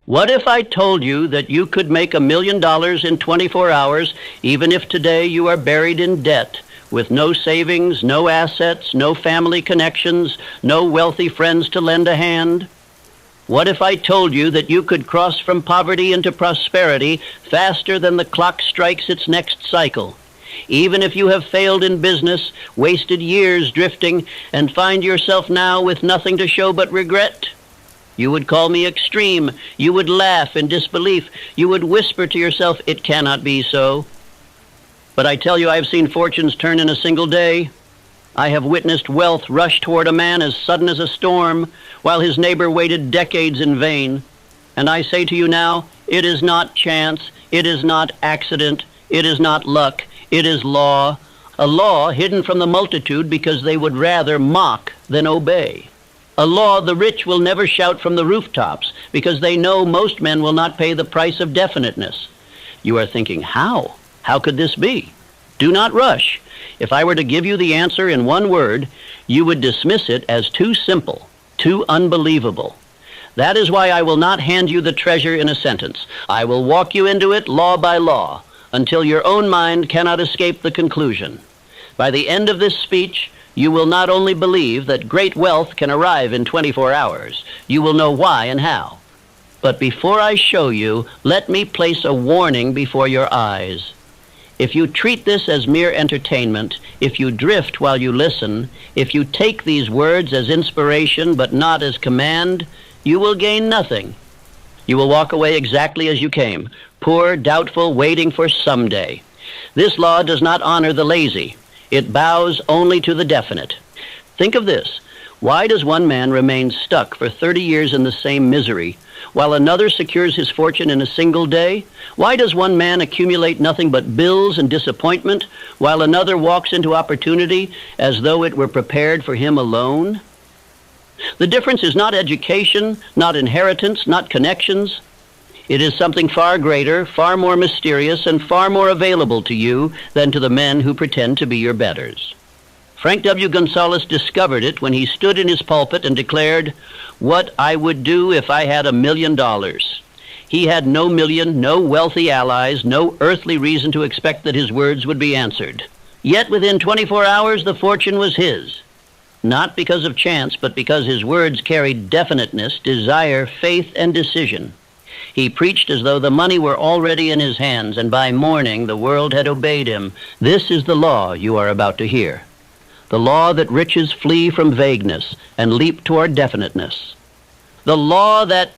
What if I told you that you could make $1 million in 24 hours, even if today you are buried in debt, with no savings, no assets, no family connections, no wealthy friends to lend a hand? What if I told you that you could cross from poverty into prosperity faster than the clock strikes its next cycle? Even if you have failed in business, wasted years drifting, and find yourself now with nothing to show but regret? You would call me extreme. You would laugh in disbelief. You would whisper to yourself, "It cannot be so." But I tell you, I have seen fortunes turn in a single day. I have witnessed wealth rush toward a man as sudden as a storm, while his neighbor waited decades in vain. And I say to you now, it is not chance, it is not accident, it is not luck, it is law. A law hidden from the multitude because they would rather mock than obey. A law the rich will never shout from the rooftops because they know most men will not pay the price of definiteness. You are thinking, how? How could this be? Do not rush. If I were to give you the answer in one word, you would dismiss it as too simple, too unbelievable. That is why I will not hand you the treasure in a sentence. I will walk you into it law by law until your own mind cannot escape the conclusion. By the end of this speech, you will not only believe that great wealth can arrive in 24 hours, you will know why and how. But before I show you, let me place a warning before your eyes. If you treat this as mere entertainment, if you drift while you listen, if you take these words as inspiration but not as command, you will gain nothing. You will walk away exactly as you came, poor, doubtful, waiting for someday. This law does not honor the lazy. It bows only to the definite. Think of this. Why does one man remain stuck for 30 years in the same misery, while another secures his fortune in a single day? Why does one man accumulate nothing but bills and disappointment, while another walks into opportunity as though it were prepared for him alone? The difference is not education, not inheritance, not connections. It is something far greater, far more mysterious, and far more available to you than to the men who pretend to be your betters. Frank W. Gonzalez discovered it when he stood in his pulpit and declared, "What I would do if I had $1 million." He had no million, no wealthy allies, no earthly reason to expect that his words would be answered. Yet within 24 hours, the fortune was his. Not because of chance, but because his words carried definiteness, desire, faith, and decision. He preached as though the money were already in his hands, and by morning the world had obeyed him. This is the law you are about to hear. The law that riches flee from vagueness and leap toward definiteness. The law that